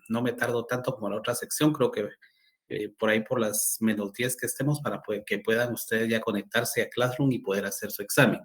no me tardo tanto como la otra sección, creo que por ahí por las -10 que estemos para que puedan ustedes ya conectarse a Classroom y poder hacer su examen.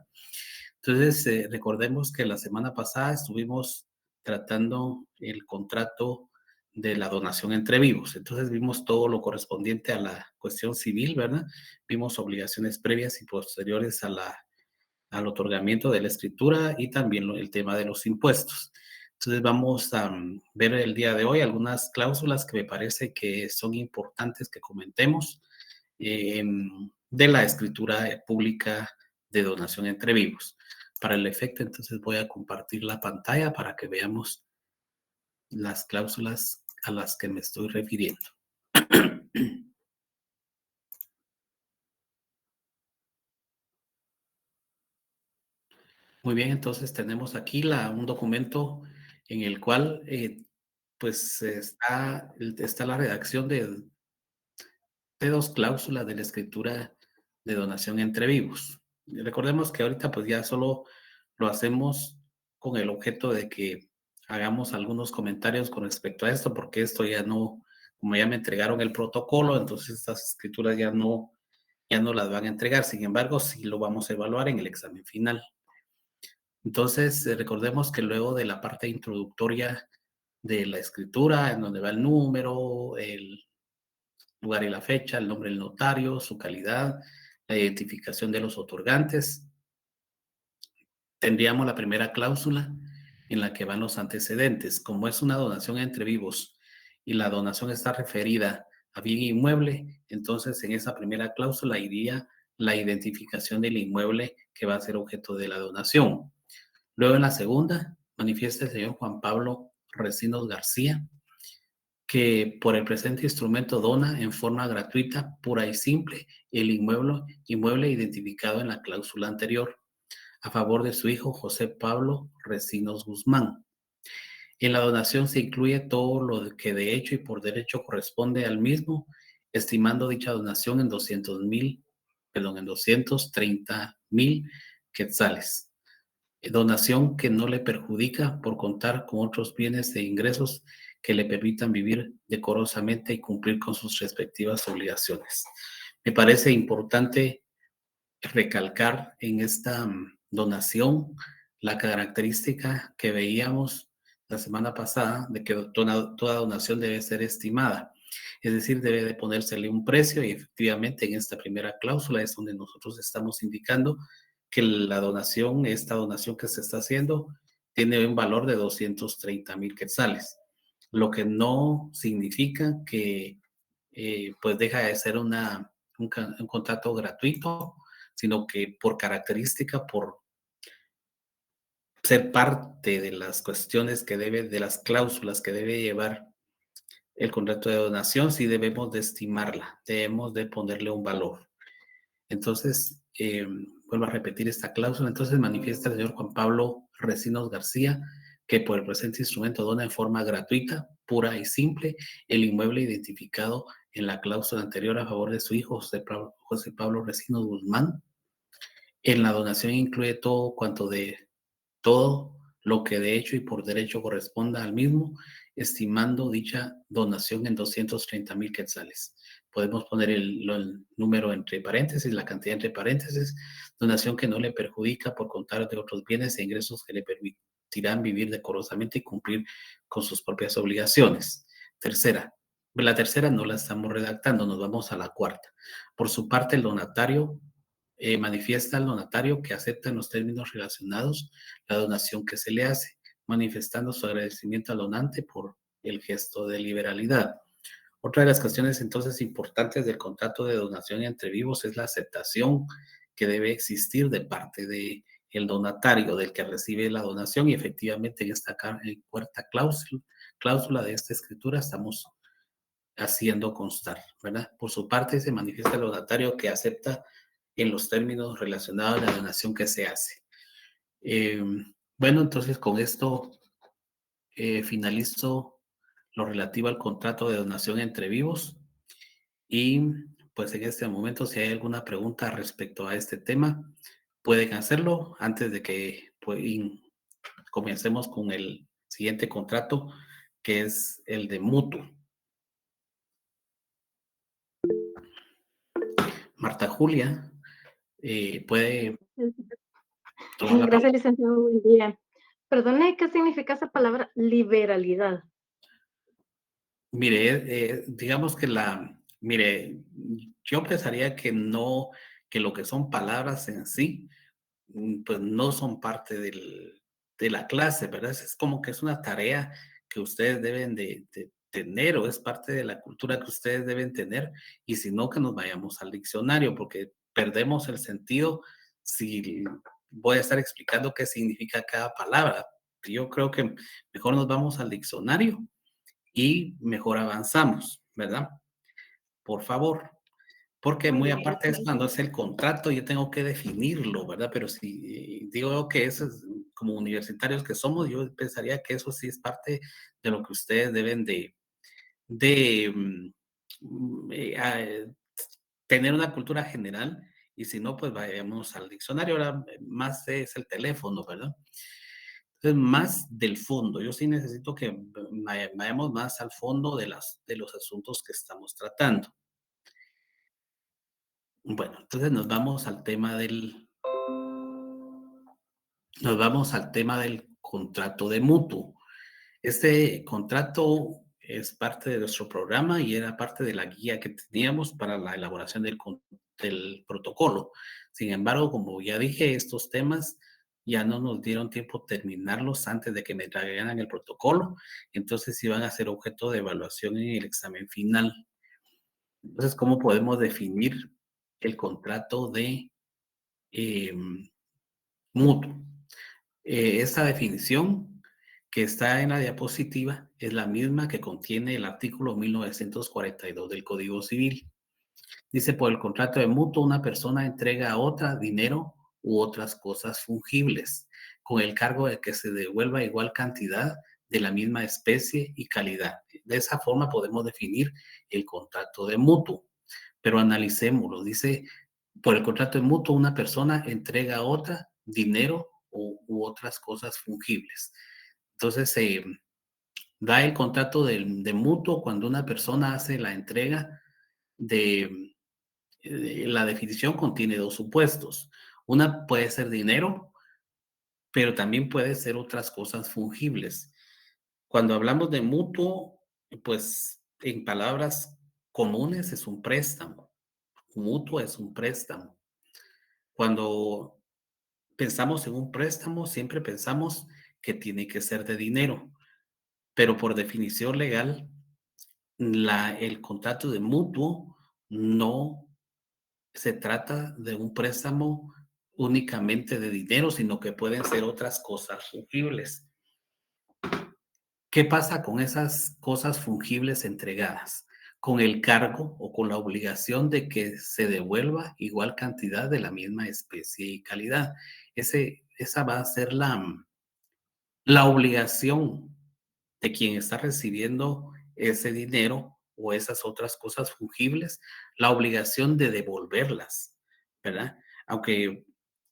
Entonces, recordemos que la semana pasada estuvimos tratando el contrato de la donación entre vivos. Entonces vimos todo lo correspondiente a la cuestión civil, ¿verdad? Vimos obligaciones previas y posteriores al otorgamiento de la escritura y también el tema de los impuestos. Entonces vamos a ver el día de hoy algunas cláusulas que me parece que son importantes que comentemos de la escritura pública de donación entre vivos. Para el efecto, entonces voy a compartir la pantalla para que veamos las cláusulas a las que me estoy refiriendo. Muy bien, entonces tenemos aquí un documento en el cual pues está la redacción de dos cláusulas de la escritura de donación entre vivos. Recordemos que ahorita pues ya solo lo hacemos con el objeto de que hagamos algunos comentarios con respecto a esto, porque esto ya no, como ya me entregaron el protocolo, entonces estas escrituras ya no las van a entregar. Sin embargo, sí lo vamos a evaluar en el examen final. Entonces, recordemos que luego de la parte introductoria de la escritura, en donde va el número, el lugar y la fecha, el nombre del notario, su calidad, la identificación de los otorgantes, tendríamos la primera cláusula en la que van los antecedentes. Como es una donación entre vivos y la donación está referida a bien inmueble, entonces en esa primera cláusula iría la identificación del inmueble que va a ser objeto de la donación. Luego en la segunda, manifiesta el señor Juan Pablo Recinos García que por el presente instrumento dona en forma gratuita, pura y simple, el inmueble identificado en la cláusula anterior, a favor de su hijo José Pablo Recinos Guzmán. En la donación se incluye todo lo que de hecho y por derecho corresponde al mismo, estimando dicha donación en 230,000 quetzales. Donación que no le perjudica por contar con otros bienes e ingresos que le permitan vivir decorosamente y cumplir con sus respectivas obligaciones. Me parece importante recalcar en esta donación la característica que veíamos la semana pasada de que toda donación debe ser estimada. Es decir, debe de ponérsele un precio y efectivamente en esta primera cláusula es donde nosotros estamos indicando que esta donación que se está haciendo, tiene un valor de 230,000 quetzales, lo que no significa que pues deja de ser un contrato gratuito, sino que por característica, por ser parte de las cuestiones de las cláusulas que debe llevar el contrato de donación, sí debemos de estimarla, debemos de ponerle un valor. Entonces, vuelvo a repetir esta cláusula. Entonces, manifiesta el señor Juan Pablo Recinos García que por el presente instrumento dona en forma gratuita, pura y simple, el inmueble identificado en la cláusula anterior a favor de su hijo José Pablo Recinos Guzmán. En la donación incluye todo lo que de hecho y por derecho corresponda al mismo, estimando dicha donación en 230,000 quetzales. Podemos poner el número entre paréntesis, la cantidad entre paréntesis, donación que no le perjudica por contar de otros bienes e ingresos que le permitirán vivir decorosamente y cumplir con sus propias obligaciones. La tercera no la estamos redactando, nos vamos a la cuarta. Por su parte, el donatario manifiesta al donatario que acepta en los términos relacionados la donación que se le hace, manifestando su agradecimiento al donante por el gesto de liberalidad. Otra de las cuestiones entonces importantes del contrato de donación entre vivos es la aceptación que debe existir de parte del donatario, del que recibe la donación, y efectivamente en esta cuarta cláusula de esta escritura estamos haciendo constar, ¿verdad? Por su parte se manifiesta el donatario que acepta en los términos relacionados a la donación que se hace. Bueno, entonces con esto finalizo lo relativo al contrato de donación entre vivos y pues en este momento si hay alguna pregunta respecto a este tema, pueden hacerlo antes de que comencemos con el siguiente contrato que es el de mutuo. Marta Julia, puede tomar la palabra. Gracias, licenciado. Buen día. Perdone, ¿qué significa esa palabra liberalidad? Mire, digamos que mire, yo pensaría que no, que lo que son palabras en sí, pues no son parte de la clase, ¿verdad? Es como que es una tarea que ustedes deben de tener o es parte de la cultura que ustedes deben tener y si no, que nos vayamos al diccionario porque perdemos el sentido si voy a estar explicando qué significa cada palabra. Yo creo que mejor nos vamos al diccionario y mejor avanzamos, ¿verdad? Por favor. Porque Muy muy bien, aparte es gracias. cuando es el contrato, yo tengo que definirlo, ¿verdad? Pero si digo que eso es como universitarios que somos, yo pensaría que eso sí es parte de lo que ustedes deben de tener una cultura general y si no, pues vayamos al diccionario. Ahora más es el teléfono, ¿verdad? Entonces, más del fondo. Yo sí necesito que vayamos más al fondo de los asuntos que estamos tratando. Bueno, entonces nos vamos al tema del contrato de mutuo. Este contrato es parte de nuestro programa y era parte de la guía que teníamos para la elaboración del protocolo. Sin embargo, como ya dije, estos temas ya no nos dieron tiempo terminarlos antes de que me trajeran el protocolo, entonces iban a ser objeto de evaluación en el examen final. Entonces, ¿cómo podemos definir el contrato de mutuo? Esta definición que está en la diapositiva es la misma que contiene el artículo 1942 del Código Civil. Dice, por el contrato de mutuo, una persona entrega a otra dinero u otras cosas fungibles, con el cargo de que se devuelva igual cantidad de la misma especie y calidad. De esa forma podemos definir el contrato de mutuo. Pero analicémoslo. Dice, por el contrato de mutuo, una persona entrega a otra dinero u otras cosas fungibles. Entonces, se da el contrato de mutuo cuando una persona hace la entrega de, la definición contiene dos supuestos. Una puede ser dinero, pero también puede ser otras cosas fungibles. Cuando hablamos de mutuo, pues en palabras comunes es un préstamo. Mutuo es un préstamo. Cuando pensamos en un préstamo, siempre pensamos que tiene que ser de dinero, pero por definición legal, el contrato de mutuo no se trata de un préstamo únicamente de dinero, sino que pueden ser otras cosas fungibles. ¿Qué pasa con esas cosas fungibles entregadas? Con el cargo o con la obligación de que se devuelva igual cantidad de la misma especie y calidad. Esa va a ser la obligación de quien está recibiendo ese dinero o esas otras cosas fungibles, la obligación de devolverlas, ¿verdad? Aunque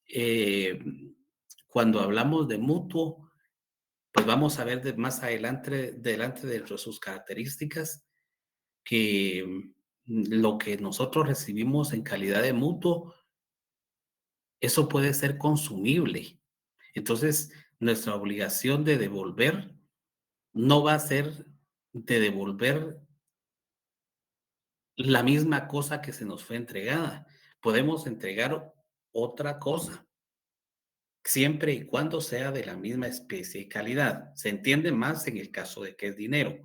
eh, cuando hablamos de mutuo, pues vamos a ver más adelante, delante de sus características, que lo que nosotros recibimos en calidad de mutuo, eso puede ser consumible. Entonces, nuestra obligación de devolver no va a ser de devolver la misma cosa que se nos fue entregada. Podemos entregar otra cosa, siempre y cuando sea de la misma especie y calidad. Se entiende más en el caso de que es dinero,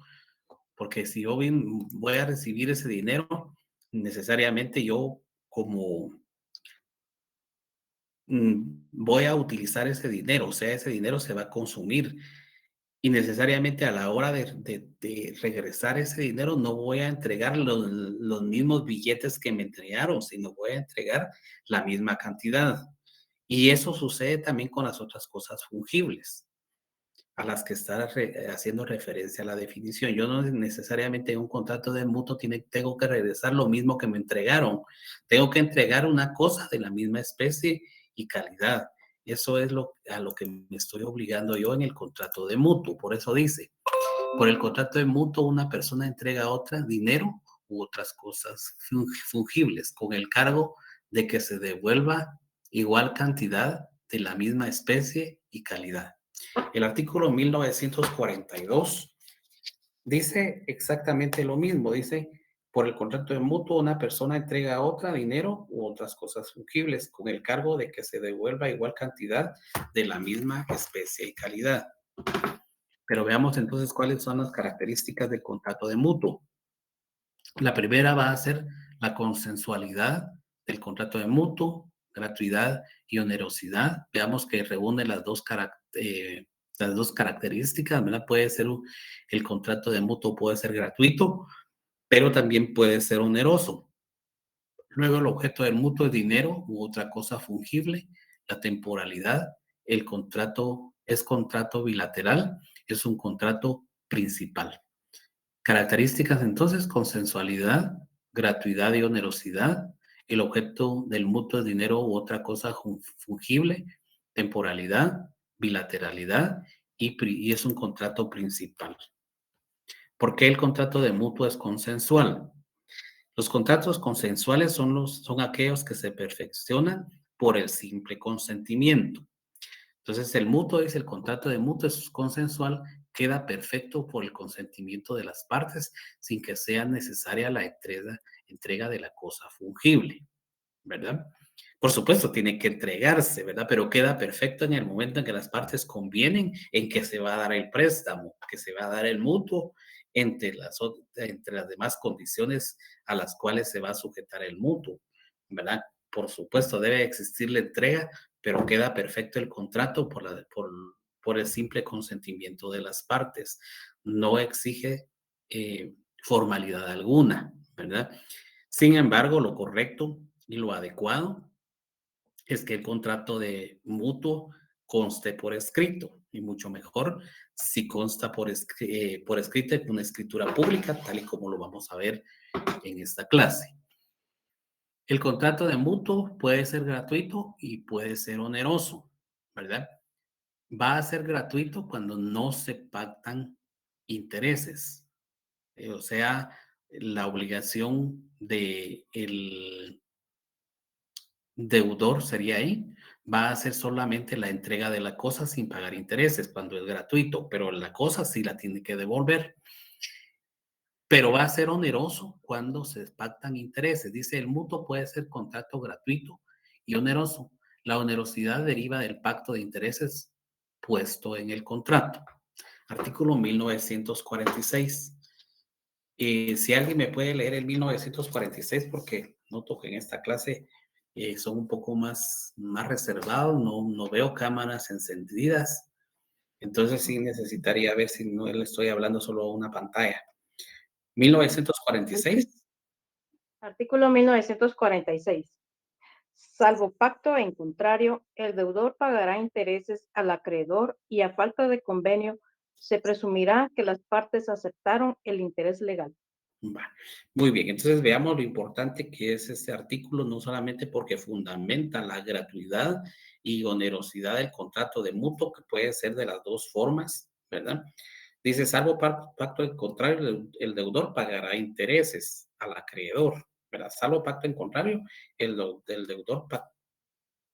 porque si yo voy a recibir ese dinero, necesariamente yo como voy a utilizar ese dinero, o sea, ese dinero se va a consumir y necesariamente a la hora de regresar ese dinero no voy a entregar los mismos billetes que me entregaron, sino voy a entregar la misma cantidad. Y eso sucede también con las otras cosas fungibles a las que está haciendo referencia a la definición. Yo no necesariamente en un contrato de mutuo tengo que regresar lo mismo que me entregaron. Tengo que entregar una cosa de la misma especie y calidad. Eso es a lo que me estoy obligando yo en el contrato de mutuo. Por eso dice, Por el contrato de mutuo, una persona entrega a otra dinero u otras cosas fungibles con el cargo de que se devuelva igual cantidad de la misma especie y calidad. El artículo 1942 dice exactamente lo mismo. Dice, por el contrato de mutuo, una persona entrega a otra dinero u otras cosas fungibles con el cargo de que se devuelva igual cantidad de la misma especie y calidad. Pero veamos entonces cuáles son las características del contrato de mutuo. La primera va a ser la consensualidad del contrato de mutuo, gratuidad y onerosidad. Veamos que reúne las dos características, ¿verdad? El contrato de mutuo puede ser gratuito, pero también puede ser oneroso. Luego, el objeto del mutuo es dinero u otra cosa fungible. La temporalidad, el contrato es contrato bilateral, es un contrato principal. Características entonces: consensualidad, gratuidad y onerosidad. El objeto del mutuo es dinero u otra cosa fungible, temporalidad, bilateralidad y es un contrato principal. ¿Por qué el contrato de mutuo es consensual? Los contratos consensuales son aquellos que se perfeccionan por el simple consentimiento. Entonces, el contrato de mutuo es consensual, queda perfecto por el consentimiento de las partes sin que sea necesaria la entrega de la cosa fungible, ¿verdad? Por supuesto, tiene que entregarse, ¿verdad? Pero queda perfecto en el momento en que las partes convienen en que se va a dar el préstamo, que se va a dar el mutuo entre las demás condiciones a las cuales se va a sujetar el mutuo, ¿verdad? Por supuesto, debe existir la entrega, pero queda perfecto el contrato por el simple consentimiento de las partes. No exige formalidad alguna, ¿verdad? Sin embargo, lo correcto y lo adecuado es que el contrato de mutuo conste por escrito, y mucho mejor si consta por escrito en una escritura pública, tal y como lo vamos a ver en esta clase. El contrato de mutuo puede ser gratuito y puede ser oneroso, ¿verdad? Va a ser gratuito cuando no se pactan intereses, o sea, la obligación del deudor sería ahí, va a ser solamente la entrega de la cosa sin pagar intereses cuando es gratuito, pero la cosa sí la tiene que devolver. Pero va a ser oneroso cuando se pactan intereses. Dice, el mutuo puede ser contrato gratuito y oneroso. La onerosidad deriva del pacto de intereses puesto en el contrato. Artículo 1946. Si alguien me puede leer el 1946, porque noto que en esta clase son un poco más reservados, no veo cámaras encendidas, entonces sí necesitaría ver si no le estoy hablando solo a una pantalla. 1946. Artículo 1946. Salvo pacto en contrario, el deudor pagará intereses al acreedor y a falta de convenio se presumirá que las partes aceptaron el interés legal. Va. Muy bien, entonces veamos lo importante que es este artículo, no solamente porque fundamenta la gratuidad y onerosidad del contrato de mutuo, que puede ser de las dos formas, ¿verdad? Dice, salvo pacto en contrario, el deudor pagará intereses al acreedor, ¿verdad? Salvo pacto en contrario, el deudor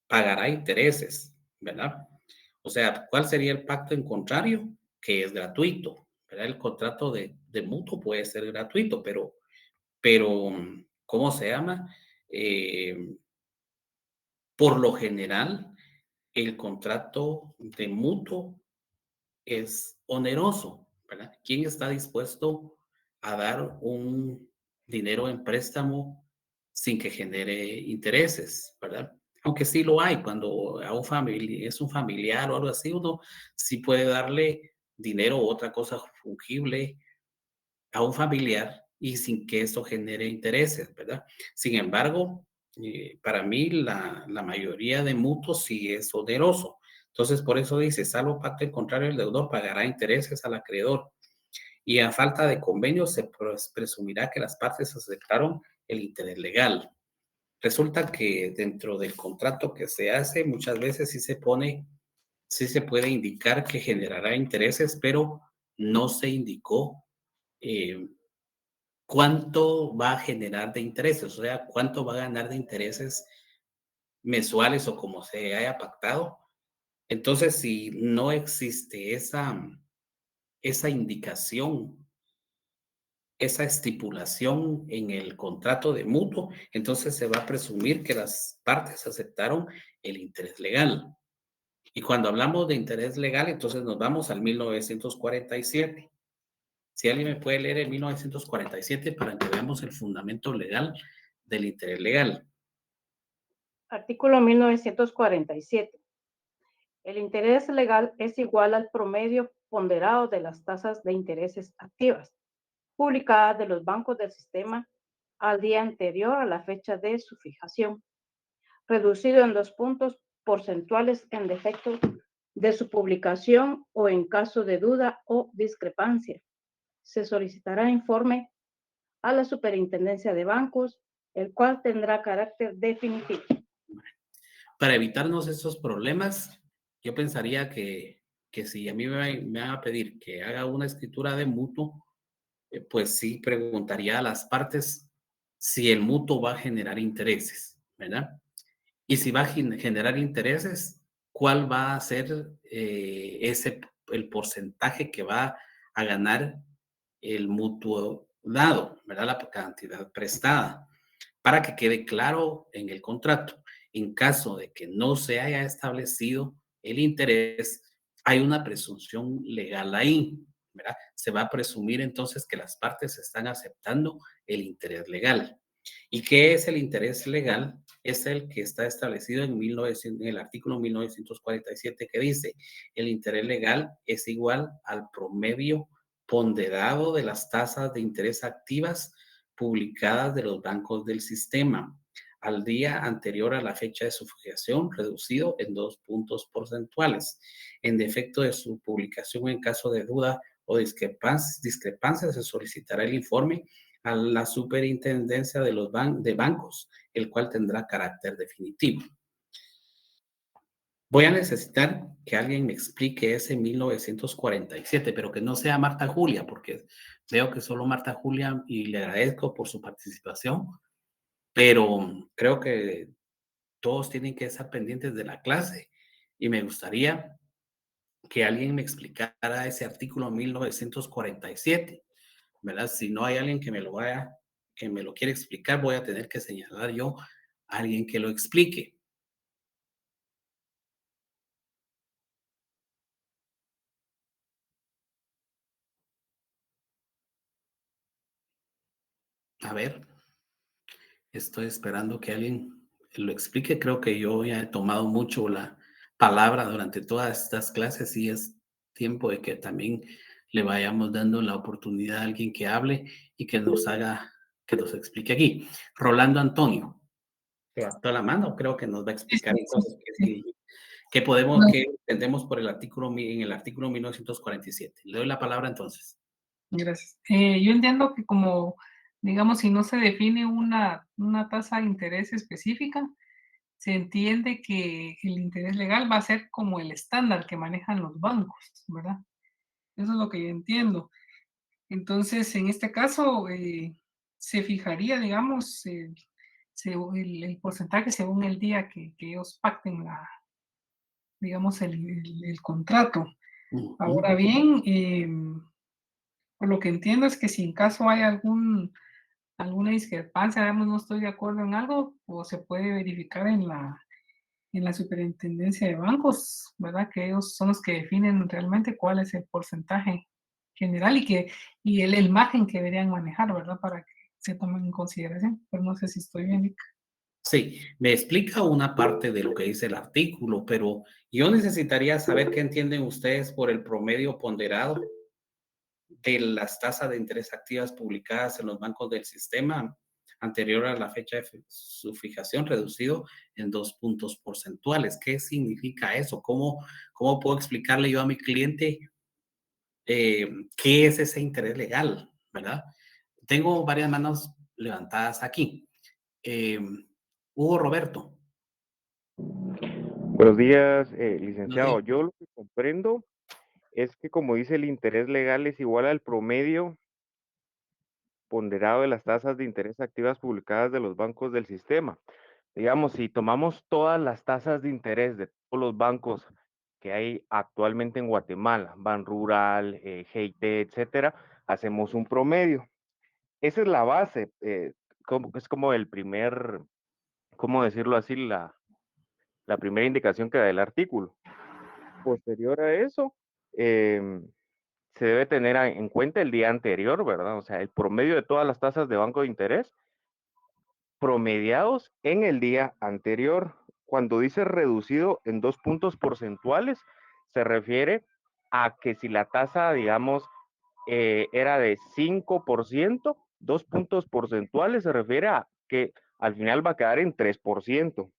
pagará intereses, ¿verdad? O sea, ¿cuál sería el pacto en contrario? Que es gratuito, ¿verdad? El contrato de mutuo puede ser gratuito, pero ¿cómo se llama? Por lo general, el contrato de mutuo es oneroso, ¿verdad? ¿Quién está dispuesto a dar un dinero en préstamo sin que genere intereses, ¿verdad? Aunque sí lo hay, cuando es un familiar o algo así, uno sí puede darle dinero u otra cosa fungible a un familiar y sin que eso genere intereses, ¿verdad? Sin embargo, para mí la mayoría de mutuos sí es oneroso. Entonces, por eso dice, salvo pacto en contrario, el deudor pagará intereses al acreedor. Y a falta de convenio se presumirá que las partes aceptaron el interés legal. Resulta que dentro del contrato que se hace, muchas veces sí se puede indicar que generará intereses, pero no se indicó eh, cuánto va a generar de intereses, o sea, cuánto va a ganar de intereses mensuales o como se haya pactado. Entonces, si no existe esa indicación, esa estipulación en el contrato de mutuo, entonces se va a presumir que las partes aceptaron el interés legal. Y cuando hablamos de interés legal, entonces nos vamos al 1947. Si alguien me puede leer el 1947 para que veamos el fundamento legal del interés legal. Artículo 1947. El interés legal es igual al promedio ponderado de las tasas de intereses activas, publicadas de los bancos del sistema al día anterior a la fecha de su fijación, reducido en 2 puntos porcentuales en defecto de su publicación o en caso de duda o discrepancia. Se solicitará informe a la Superintendencia de Bancos, el cual tendrá carácter definitivo. Para evitarnos esos problemas, yo pensaría que si a mí me van a pedir que haga una escritura de mutuo, pues sí preguntaría a las partes si el mutuo va a generar intereses, ¿verdad? Y si va a generar intereses, ¿cuál va a ser el porcentaje que va a ganar el mutuo dado, ¿verdad? La cantidad prestada, para que quede claro en el contrato. En caso de que no se haya establecido el interés, hay una presunción legal ahí, ¿verdad? Se va a presumir entonces que las partes están aceptando el interés legal. ¿Y qué es el interés legal? Es el que está establecido en el artículo 1947 que dice, el interés legal es igual al promedio ponderado de las tasas de interés activas publicadas de los bancos del sistema al día anterior a la fecha de su fijación, reducido en 2 puntos porcentuales. En defecto de su publicación, en caso de duda o discrepancia, se solicitará el informe a la superintendencia de los bancos, el cual tendrá carácter definitivo. Voy a necesitar que alguien me explique ese 1947, pero que no sea Marta Julia, porque veo que solo Marta Julia y le agradezco por su participación, pero creo que todos tienen que estar pendientes de la clase y me gustaría que alguien me explicara ese artículo 1947, ¿verdad? Si no hay alguien que me lo quiera explicar, voy a tener que señalar yo a alguien que lo explique. A ver, estoy esperando que alguien lo explique. Creo que yo ya he tomado mucho la palabra durante todas estas clases y es tiempo de que también le vayamos dando la oportunidad a alguien que hable y que nos explique aquí. Rolando Antonio, levantó la mano, creo que nos va a Sí, explicar sí, sí, entonces sí. qué No, entendemos por el artículo, en el artículo 1947. Le doy la palabra entonces. gracias. Yo entiendo que como, digamos, si no se define una tasa de interés específica, se entiende que el interés legal va a ser como el estándar que manejan los bancos, ¿verdad? Eso es lo que yo entiendo. Entonces, en este caso, se fijaría, digamos, el porcentaje según el día que ellos pacten digamos, el contrato. Ujú. Ahora bien, por lo que entiendo es que si en caso hay alguna discrepancia, digamos, no estoy de acuerdo en algo, o se puede verificar en la superintendencia de bancos, ¿verdad? Que ellos son los que definen realmente cuál es el porcentaje general y el margen que deberían manejar, ¿verdad? Para que se tomen en consideración. Pero no sé si estoy bien, Nick. Sí, me explica una parte de lo que dice el artículo, pero yo necesitaría saber qué entienden ustedes por el promedio ponderado de las tasas de interés activas publicadas en los bancos del sistema anterior a la fecha de su fijación, reducido en 2 puntos porcentuales. ¿Qué significa eso? ¿Cómo puedo explicarle yo a mi cliente qué es ese interés legal? ¿Verdad? Tengo varias manos levantadas aquí. Eh, Hugo Roberto. Buenos días, Buenos licenciado. días. Yo lo que comprendo es que, como dice, el interés legal es igual al promedio ponderado de las tasas de interés activas publicadas de los bancos del sistema. Digamos, si tomamos todas las tasas de interés de todos los bancos que hay actualmente en Guatemala, Banrural, GIT, etcétera, hacemos un promedio. Esa es la base, es como el primer, ¿cómo decirlo así? La primera indicación que da el artículo. Posterior a eso, se debe tener en cuenta el día anterior, ¿verdad? O sea, el promedio de todas las tasas de banco de interés promediados en el día anterior. Cuando dice reducido en 2 puntos porcentuales, se refiere a que si la tasa, digamos, era de 5%, 2 puntos porcentuales se refiere a que al final va a quedar en 3%.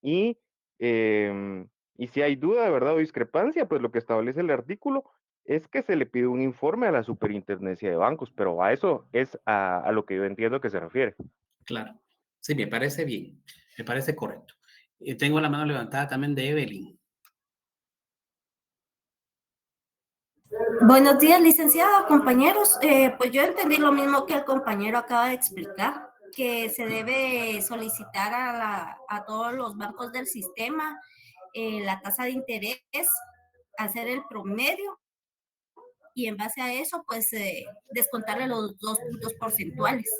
Y, y si hay duda de verdad o discrepancia, pues lo que establece el artículo es que se le pide un informe a la Superintendencia de Bancos, pero a eso es a lo que yo entiendo que se refiere. Claro. Sí, me parece bien. Me parece correcto. Tengo la mano levantada también de Evelyn. Buenos días, licenciado, compañeros. Pues yo entendí lo mismo que el compañero acaba de explicar, que se debe solicitar a todos los bancos del sistema la tasa de interés, hacer el promedio y en base a eso, pues descontarle los 2 puntos porcentuales.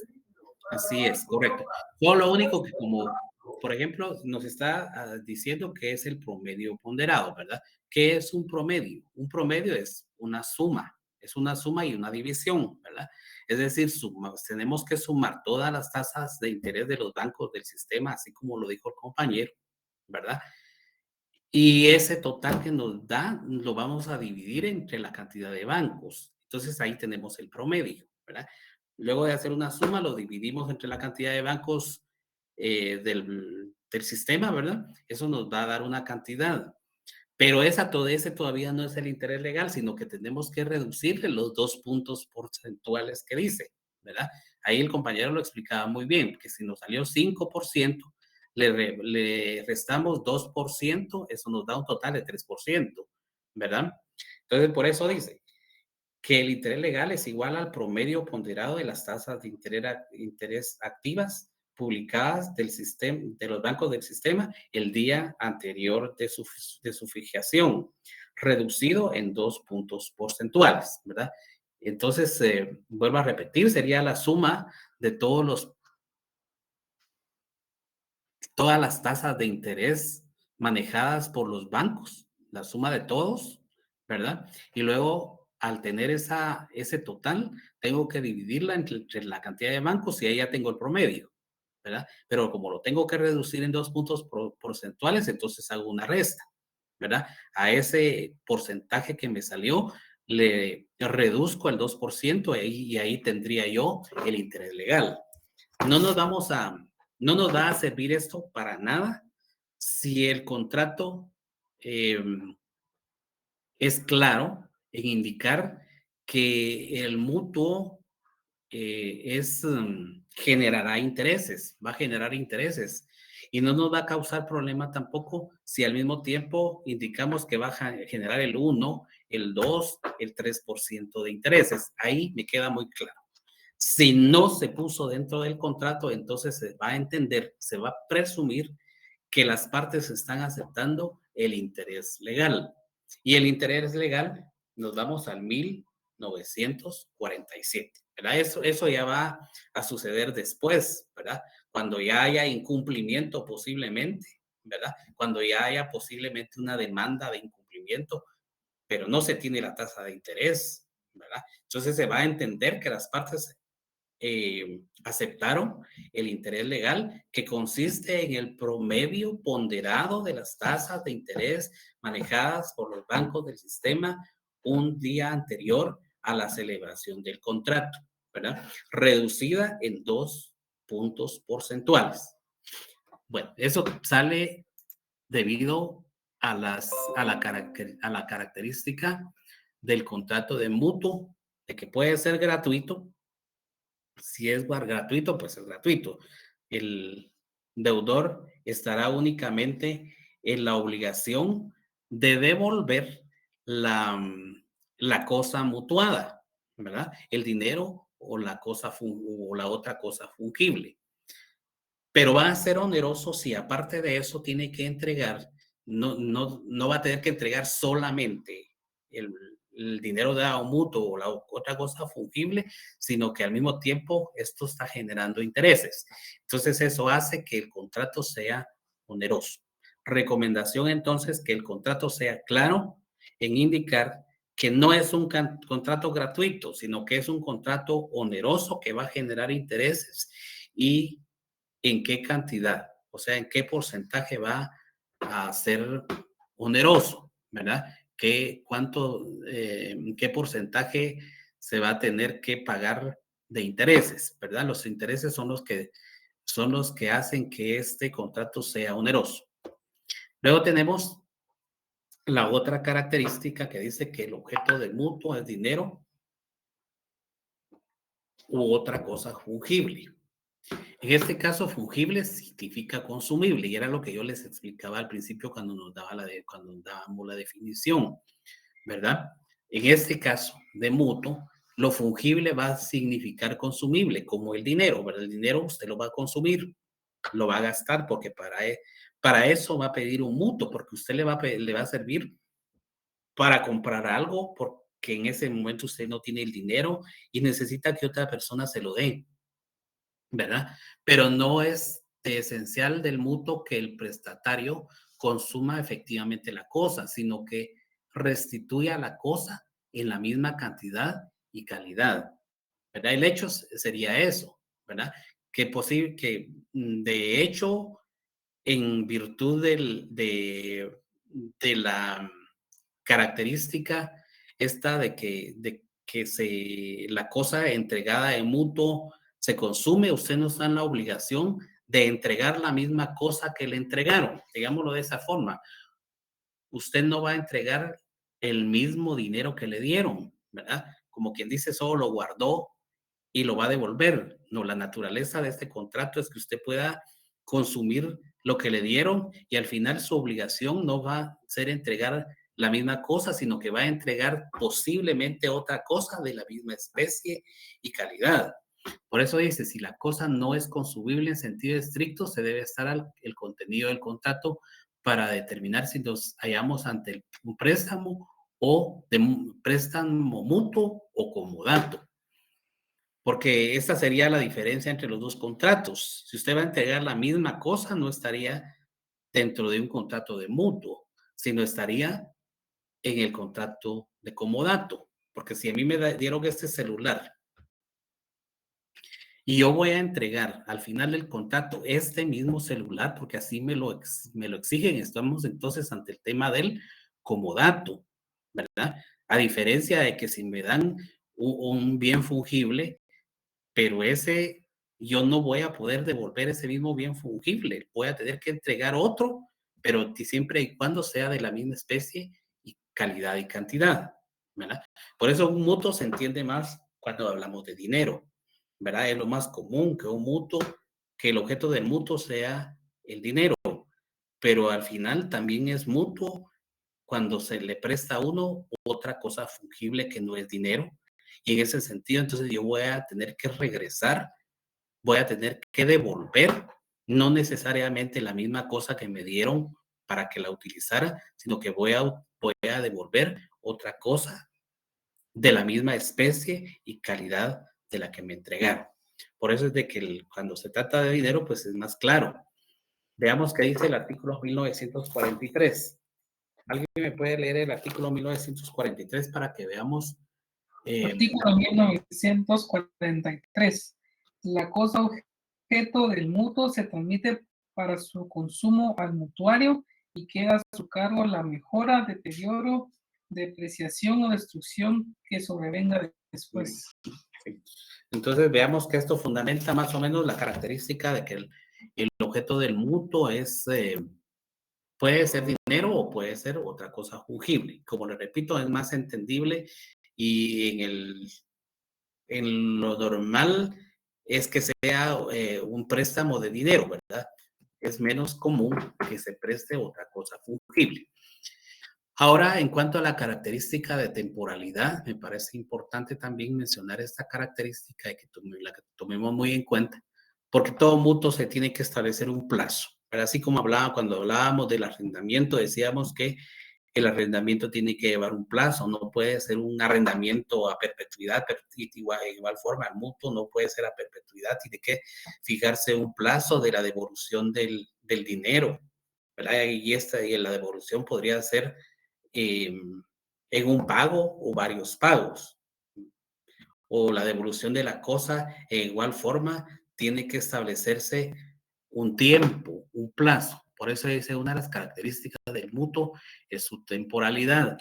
Así es, correcto. Solo lo único que como, por ejemplo, nos está diciendo que es el promedio ponderado, ¿verdad? ¿Qué es un promedio? Un promedio es una suma y una división, ¿verdad? Es decir, tenemos que sumar todas las tasas de interés de los bancos del sistema, así como lo dijo el compañero, ¿verdad? Y ese total que nos da lo vamos a dividir entre la cantidad de bancos. Entonces ahí tenemos el promedio, ¿verdad? Luego de hacer una suma, lo dividimos entre la cantidad de bancos del sistema, ¿verdad? Eso nos va a dar una cantidad. Pero ese todavía no es el interés legal, sino que tenemos que reducirle los 2 puntos porcentuales que dice, ¿verdad? Ahí el compañero lo explicaba muy bien, que si nos salió 5%, le restamos 2%, eso nos da un total de 3%, ¿verdad? Entonces, por eso dice que el interés legal es igual al promedio ponderado de las tasas de interés activas publicadas del sistema, de los bancos del sistema el día anterior de su fijación, reducido en 2 puntos porcentuales, ¿verdad? Entonces, vuelvo a repetir, sería la suma de todas las tasas de interés manejadas por los bancos, la suma de todos, ¿verdad? Y luego, al tener ese total, tengo que dividirla entre la cantidad de bancos y ahí ya tengo el promedio, ¿verdad? Pero como lo tengo que reducir en 2 puntos porcentuales, entonces hago una resta, ¿verdad? A ese porcentaje que me salió, le reduzco el 2% y ahí tendría yo el interés legal. No nos vamos a, no nos va a servir esto para nada si el contrato es claro en indicar que el mutuo generará intereses, va a generar intereses y no nos va a causar problema tampoco si al mismo tiempo indicamos que va a generar el 1, el 2, el 3% de intereses. Ahí me queda muy claro. Si no se puso dentro del contrato, entonces se va a entender, se va a presumir que las partes están aceptando el interés legal. Y el interés legal nos vamos al 1947, ¿verdad? Eso ya va a suceder después, ¿verdad? Cuando ya haya incumplimiento posiblemente, ¿verdad? Cuando ya haya posiblemente una demanda de incumplimiento, pero no se tiene la tasa de interés, ¿verdad? Entonces se va a entender que las partes aceptaron el interés legal, que consiste en el promedio ponderado de las tasas de interés manejadas por los bancos del sistema un día anterior a la celebración del contrato, ¿verdad? Reducida en 2 puntos porcentuales. Bueno, eso sale debido a la característica del contrato de mutuo, de que puede ser gratuito. Si es gratuito, pues es gratuito. El deudor estará únicamente en la obligación de devolver la cosa mutuada, ¿verdad? El dinero o la otra cosa fungible. Pero va a ser oneroso si aparte de eso tiene que entregar, no va a tener que entregar solamente el dinero dado mutuo o la otra cosa fungible, sino que al mismo tiempo esto está generando intereses. Entonces eso hace que el contrato sea oneroso. Recomendación entonces que el contrato sea claro en indicar que no es un contrato gratuito, sino que es un contrato oneroso que va a generar intereses y en qué cantidad, o sea, en qué porcentaje va a ser oneroso, ¿verdad? ¿Qué porcentaje se va a tener que pagar de intereses, ¿verdad? Los intereses son los que hacen que este contrato sea oneroso. Luego tenemos la otra característica que dice que el objeto del mutuo es dinero u otra cosa fungible. En este caso, fungible significa consumible, y era lo que yo les explicaba al principio cuando dábamos la definición, ¿verdad? En este caso de mutuo, lo fungible va a significar consumible, como el dinero, ¿verdad? El dinero usted lo va a consumir, lo va a gastar, porque para eso va a pedir un mutuo, porque usted le va a servir para comprar algo, porque en ese momento usted no tiene el dinero y necesita que otra persona se lo dé, ¿verdad? Pero no es esencial del mutuo que el prestatario consuma efectivamente la cosa, sino que restituya la cosa en la misma cantidad y calidad, ¿verdad? El hecho sería eso, ¿verdad? Que de hecho, en virtud de la característica esta de que la cosa entregada en mutuo se consume, usted no está en la obligación de entregar la misma cosa que le entregaron, digámoslo de esa forma. Usted no va a entregar el mismo dinero que le dieron, ¿verdad? Como quien dice, solo lo guardó y lo va a devolver. No, la naturaleza de este contrato es que usted pueda consumir lo que le dieron y al final su obligación no va a ser entregar la misma cosa, sino que va a entregar posiblemente otra cosa de la misma especie y calidad. Por eso dice, si la cosa no es consumible en sentido estricto, se debe estar el contenido del contrato para determinar si nos hallamos ante un préstamo o de un préstamo mutuo o comodato. Porque esta sería la diferencia entre los dos contratos. Si usted va a entregar la misma cosa, no estaría dentro de un contrato de mutuo, sino estaría en el contrato de comodato. Porque si a mí me dieron este celular y yo voy a entregar al final del contrato este mismo celular, porque así me lo exigen, estamos entonces ante el tema del comodato, ¿verdad? A diferencia de que si me dan un bien fungible, pero yo no voy a poder devolver ese mismo bien fungible, voy a tener que entregar otro, pero siempre y cuando sea de la misma especie y calidad y cantidad, ¿verdad? Por eso un mutuo se entiende más cuando hablamos de dinero, ¿verdad? Es lo más común que el objeto del mutuo sea el dinero, pero al final también es mutuo cuando se le presta a uno otra cosa fungible que no es dinero. Y en ese sentido, entonces yo voy a tener que regresar, voy a tener que devolver, no necesariamente la misma cosa que me dieron para que la utilizara, sino que voy a devolver otra cosa de la misma especie y calidad de la que me entregaron. Por eso es de que cuando se trata de dinero, pues es más claro. Veamos qué dice el artículo 1943. ¿Alguien me puede leer el artículo 1943 para que veamos? Artículo 1943. La cosa objeto del mutuo se transmite para su consumo al mutuario y queda a su cargo la mejora, deterioro, depreciación o destrucción que sobrevenga después. Entonces veamos que esto fundamenta más o menos la característica de que el objeto del mutuo puede ser dinero o puede ser otra cosa fungible. Como le repito, es más entendible y en lo normal es que sea un préstamo de dinero, ¿verdad? Es menos común que se preste otra cosa fungible. Ahora, en cuanto a la característica de temporalidad, me parece importante también mencionar esta característica y que la que tomemos muy en cuenta, porque todo mutuo se tiene que establecer un plazo. Pero así como cuando hablábamos del arrendamiento, decíamos que el arrendamiento tiene que llevar un plazo, no puede ser un arrendamiento a perpetuidad, igual forma, el mutuo no puede ser a perpetuidad, tiene que fijarse un plazo de la devolución del dinero, ¿verdad? Y la devolución podría ser en un pago o varios pagos, o la devolución de la cosa, en igual forma, tiene que establecerse un tiempo, un plazo. Por eso dice una de las características del mutuo es su temporalidad.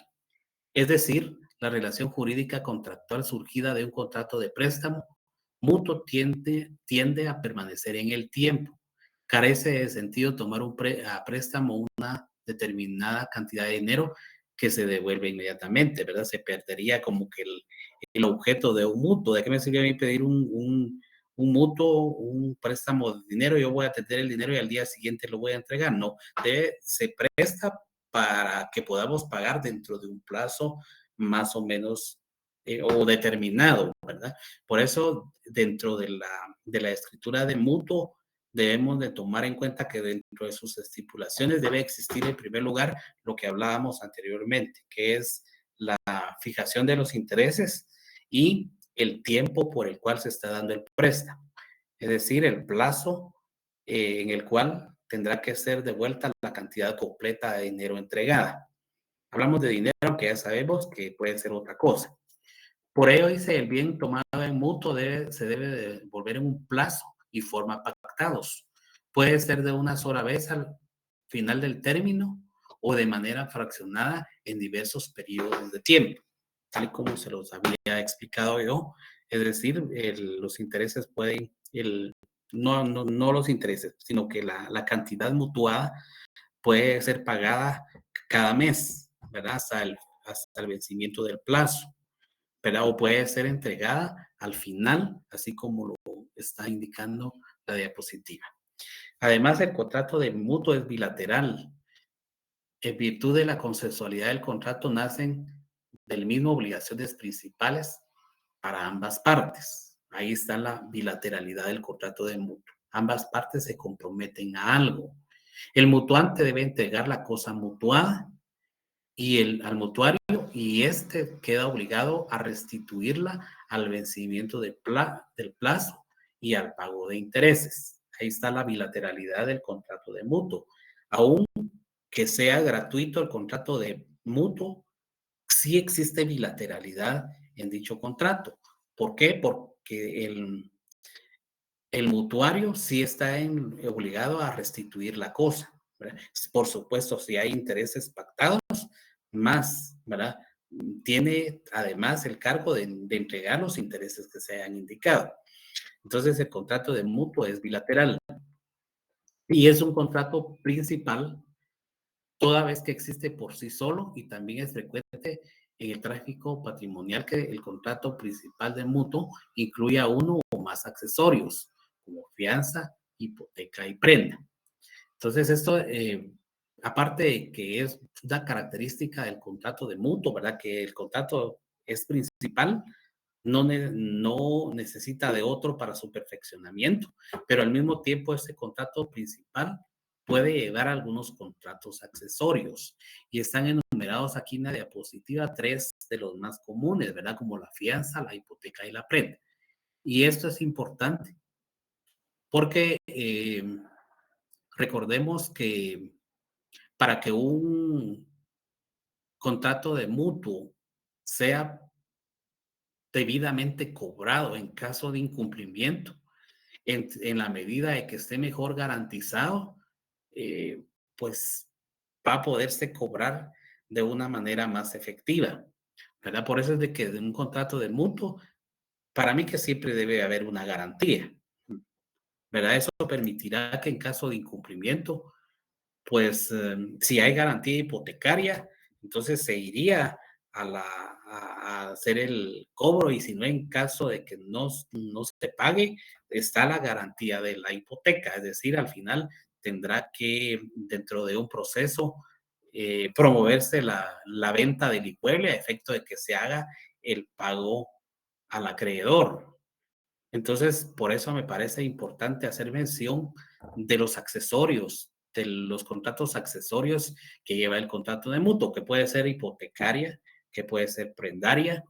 Es decir, la relación jurídica contractual surgida de un contrato de préstamo mutuo tiende a permanecer en el tiempo. Carece de sentido tomar a préstamo una determinada cantidad de dinero que se devuelve inmediatamente, ¿verdad? Se perdería como que el objeto de un mutuo. ¿De qué me sirve a mí pedir un mutuo, un préstamo de dinero? Yo voy a tener el dinero y al día siguiente lo voy a entregar. No, se presta para que podamos pagar dentro de un plazo más o menos o determinado, ¿verdad? Por eso, dentro de la escritura de mutuo, debemos de tomar en cuenta que dentro de sus estipulaciones debe existir en primer lugar lo que hablábamos anteriormente, que es la fijación de los intereses y el tiempo por el cual se está dando el préstamo, es decir, el plazo en el cual tendrá que ser devuelta la cantidad completa de dinero entregada. Hablamos de dinero, que ya sabemos que puede ser otra cosa. Por ello, dice, el bien tomado en mutuo se debe devolver en un plazo y forma pactados. Puede ser de una sola vez al final del término o de manera fraccionada en diversos periodos de tiempo, tal y como se los había explicado yo. Es decir, los intereses pueden, no los intereses, sino que la cantidad mutuada puede ser pagada cada mes, ¿verdad? Hasta el vencimiento del plazo, ¿verdad? O puede ser entregada al final, así como lo está indicando la diapositiva. Además, el contrato de mutuo es bilateral. En virtud de la consensualidad del contrato, nacen del mismo obligaciones principales para ambas partes. Ahí está la bilateralidad del contrato de mutuo. Ambas partes se comprometen a algo. El mutuante debe entregar la cosa mutuada al mutuario, y este queda obligado a restituirla al vencimiento del plazo y al pago de intereses. Ahí está la bilateralidad del contrato de mutuo. Aún que sea gratuito el contrato de mutuo, sí existe bilateralidad en dicho contrato. ¿Por qué? Porque el mutuario sí está obligado a restituir la cosa, ¿verdad? Por supuesto, si hay intereses pactados, más, ¿verdad? Tiene además el cargo de entregar los intereses que se hayan indicado. Entonces, el contrato de mutuo es bilateral y es un contrato principal toda vez que existe por sí solo, y también es frecuente en el tráfico patrimonial que el contrato principal de mutuo incluya uno o más accesorios, como fianza, hipoteca y prenda. Entonces, esto, aparte de que es una característica del contrato de mutuo, ¿verdad? Que el contrato es principal, no necesita de otro para su perfeccionamiento, pero al mismo tiempo este contrato principal puede llevar algunos contratos accesorios, y están enumerados aquí en la diapositiva 3 de los más comunes, ¿verdad? Como la fianza, la hipoteca y la prenda. Y esto es importante porque recordemos que para que un contrato de mutuo sea debidamente cobrado en caso de incumplimiento, en la medida de que esté mejor garantizado, pues va a poderse cobrar de una manera más efectiva, ¿verdad? Por eso es de que de un contrato de mutuo, para mí que siempre debe haber una garantía, ¿verdad? Eso permitirá que en caso de incumplimiento, pues si hay garantía hipotecaria, entonces se iría a hacer el cobro, y si no, en caso de que no se pague, está la garantía de la hipoteca, es decir, al final tendrá que, dentro de un proceso, promoverse la venta del inmueble a efecto de que se haga el pago al acreedor. Entonces, por eso me parece importante hacer mención de los accesorios, de los contratos accesorios que lleva el contrato de mutuo, que puede ser hipotecaria, que puede ser prendaria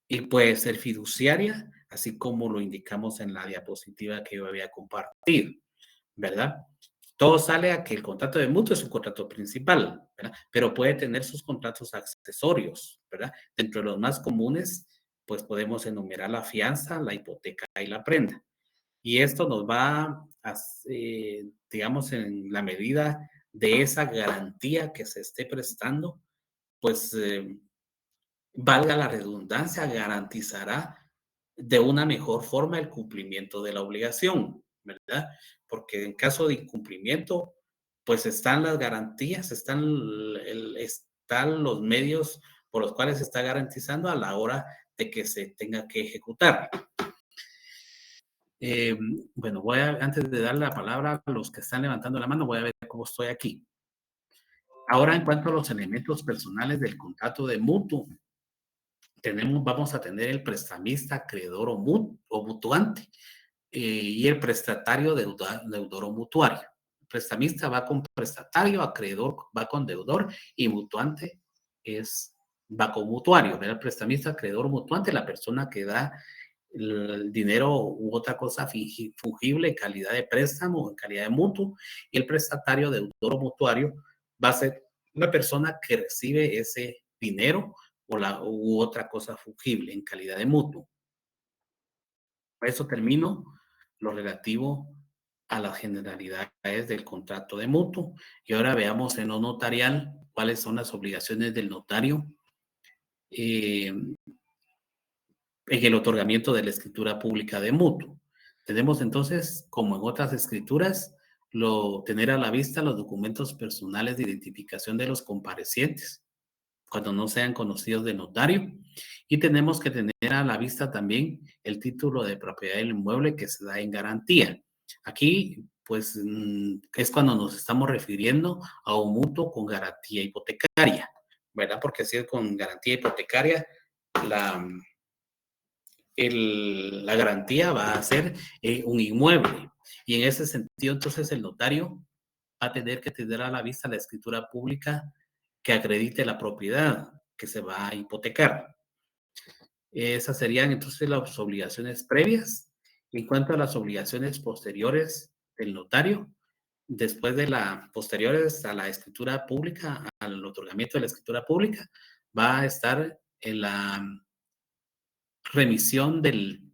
y puede ser fiduciaria, así como lo indicamos en la diapositiva que yo había compartido, ¿verdad? Todo sale a que el contrato de mutuo es un contrato principal, ¿verdad? Pero puede tener sus contratos accesorios, ¿verdad? Dentro de los más comunes, pues podemos enumerar la fianza, la hipoteca y la prenda. Y esto nos va a, digamos, en la medida de esa garantía que se esté prestando, pues valga la redundancia, garantizará de una mejor forma el cumplimiento de la obligación, ¿verdad? Porque en caso de incumplimiento, pues están las garantías, están los medios por los cuales se está garantizando a la hora de que se tenga que ejecutar. Bueno, antes de dar la palabra a los que están levantando la mano, voy a ver cómo estoy aquí. Ahora, en cuanto a los elementos personales del contrato de mutuo, vamos a tener el prestamista, acreedor o mutuante, y el prestatario, deudor o mutuario. El prestamista va con prestatario, acreedor va con deudor y mutuante va con mutuario. El prestamista, acreedor o mutuante, la persona que da el dinero u otra cosa fungible en calidad de préstamo o en calidad de mutuo, y el prestatario, deudor o mutuario va a ser una persona que recibe ese dinero u otra cosa fungible en calidad de mutuo. Por eso termino lo relativo a las generalidades del contrato de mutuo. Y ahora veamos en lo notarial cuáles son las obligaciones del notario en el otorgamiento de la escritura pública de mutuo. Tenemos entonces, como en otras escrituras, tener a la vista los documentos personales de identificación de los comparecientes, cuando no sean conocidos de notario, y tenemos que tener a la vista también el título de propiedad del inmueble que se da en garantía. Aquí, pues, es cuando nos estamos refiriendo a un mutuo con garantía hipotecaria, ¿verdad? Porque si es con garantía hipotecaria, la garantía va a ser un inmueble. Y en ese sentido, entonces, el notario va a tener que tener a la vista la escritura pública que acredite la propiedad que se va a hipotecar. Esas serían entonces las obligaciones previas. En cuanto a las obligaciones posteriores del notario, después de posteriores a la escritura pública, al otorgamiento de la escritura pública, va a estar en la remisión del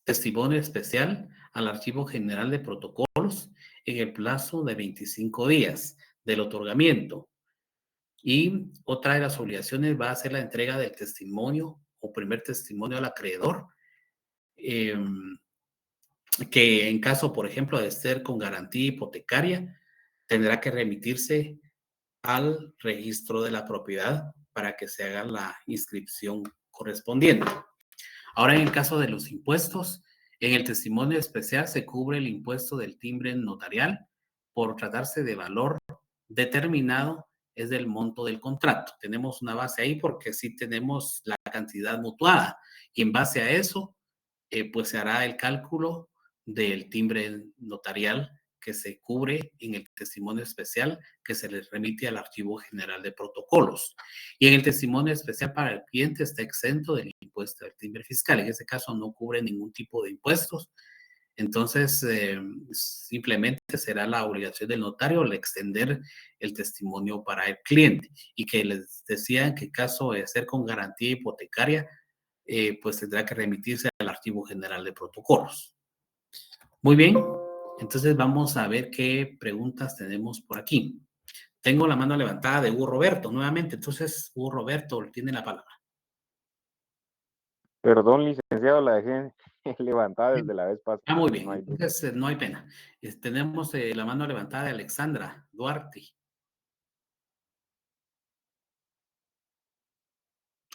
testimonio especial al Archivo General de Protocolos en el plazo de 25 días del otorgamiento. Y otra de las obligaciones va a ser la entrega del testimonio o primer testimonio al acreedor, que en caso, por ejemplo, de ser con garantía hipotecaria, tendrá que remitirse al registro de la propiedad para que se haga la inscripción correspondiente. Ahora, en el caso de los impuestos, en el testimonio especial se cubre el impuesto del timbre notarial por tratarse de valor determinado, es del monto del contrato. Tenemos una base ahí porque sí tenemos la cantidad mutuada y en base a eso, pues se hará el cálculo del timbre notarial que se cubre en el testimonio especial que se les remite al Archivo General de Protocolos. Y en el testimonio especial para el cliente está exento del impuesto del timbre fiscal. En ese caso no cubre ningún tipo de impuestos. Entonces, simplemente será la obligación del notario el extender el testimonio para el cliente. Y que les decía que en caso de ser con garantía hipotecaria, pues tendrá que remitirse al Archivo General de Protocolos. Muy bien, entonces vamos a ver qué preguntas tenemos por aquí. Tengo la mano levantada de Hugo Roberto nuevamente, entonces Hugo Roberto tiene la palabra. Perdón, licenciado, la dejé levantada desde la vez pasada. Muy bien, entonces no hay pena. Tenemos la mano levantada de Alexandra Duarte.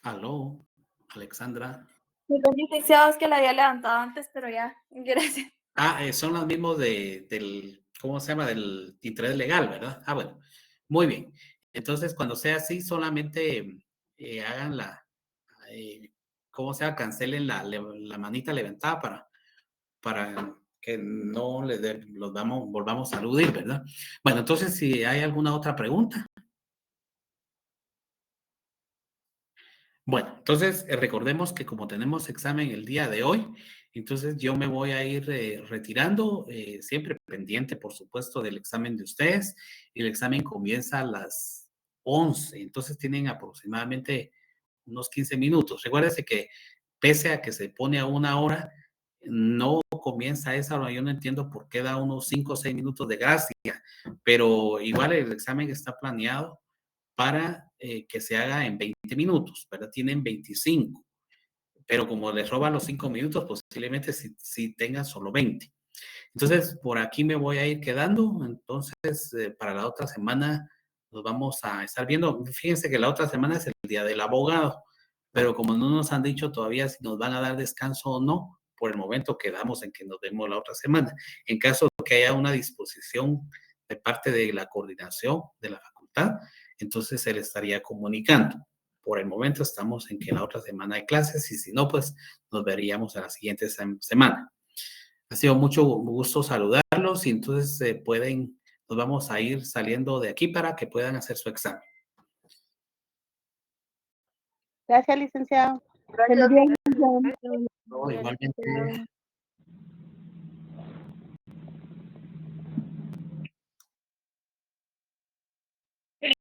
Aló, Alexandra. Los licenciados que la había levantado antes, pero ya, gracias. Son los mismos del, ¿cómo se llama? Del interés legal, ¿verdad? Bueno. Muy bien. Entonces, cuando sea así, solamente hagan ¿cómo sea? Cancelen la manita levantada para que no volvamos a aludir, ¿verdad? Bueno, entonces, si hay alguna otra pregunta. Bueno, entonces recordemos que como tenemos examen el día de hoy, entonces yo me voy a ir retirando, siempre pendiente, por supuesto, del examen de ustedes. El examen comienza a las 11, entonces tienen aproximadamente unos 15 minutos. Recuérdense que pese a que se pone a 1 hora, no comienza a esa hora. Yo no entiendo por qué da unos 5 o 6 minutos de gracia, pero igual el examen está planeado para que se haga en 20 minutos, ¿verdad? Tienen 25, pero como les roban los 5 minutos, posiblemente si tengan solo 20. Entonces, por aquí me voy a ir quedando. Entonces, para la otra semana nos vamos a estar viendo. Fíjense que la otra semana es el día del abogado, pero como no nos han dicho todavía si nos van a dar descanso o no, por el momento quedamos en que nos vemos la otra semana. En caso de que haya una disposición de parte de la coordinación de la facultad, entonces se le estaría comunicando. Por el momento estamos en que la otra semana hay clases y si no, pues nos veríamos a la siguiente semana. Ha sido mucho gusto saludarlos y entonces nos vamos a ir saliendo de aquí para que puedan hacer su examen. Gracias, licenciado. Gracias, bien. No, igualmente.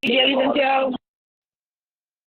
Licenciado.